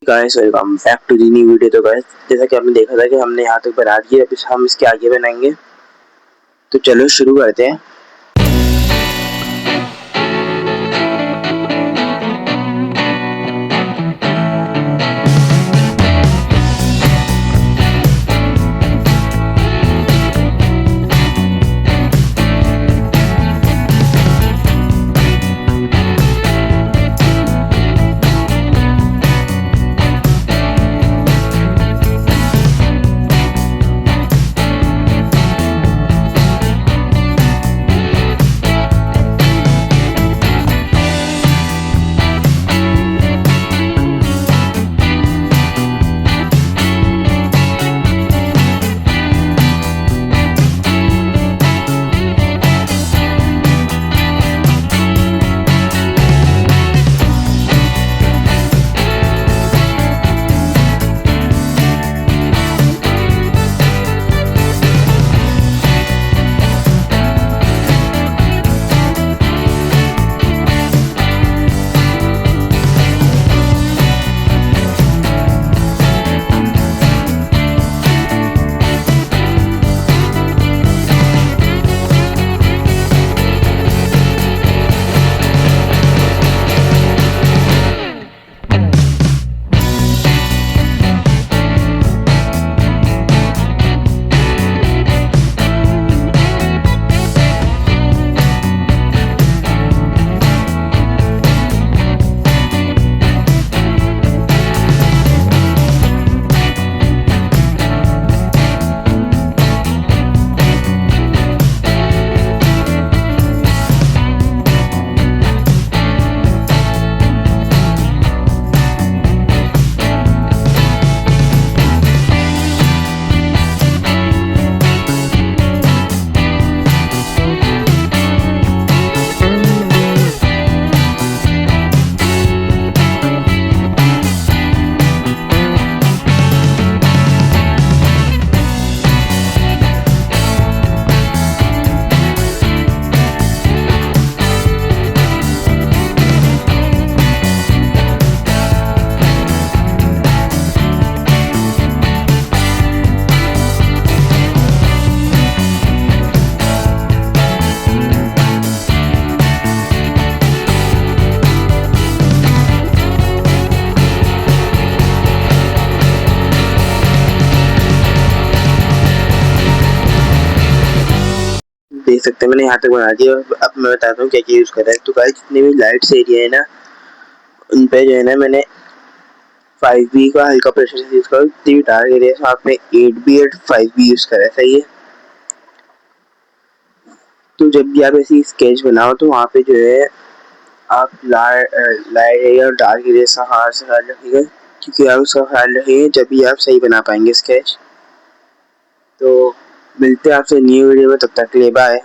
Guys welcome back to the new video. तो guys जैसा कि आपने देखा था कि हमने यहाँ तक बना दिया, अभी हम इसके आगे बनाएंगे। तो चलो शुरू करते हैं। देख सकते हैं मैंने यहाँ तक बना दिया। अब मैं बताता हूँ क्या क्या यूज़ कर रहा है। तो गाइस जितने भी लाइट्स एरिया है ना, उन पे जो है ना मैंने 5B का हल्का प्रेशर से यूज़ करा। जितने भी डार्क एरिया है आपने 8B और 5B यूज़ करा है, सही है। तो जब भी आप ऐसी स्केच बनाओ तो वहाँ पे जो है आप लाइट एरिया और डार्क एरिया का ख्याल रखिएगा, क्योंकि आप उसका ख्याल रखिएगा जब भी आप सही बना पाएंगे स्केच। तो मिलते हैं आपसे न्यू वीडियो में, तब तक के लिए बाय।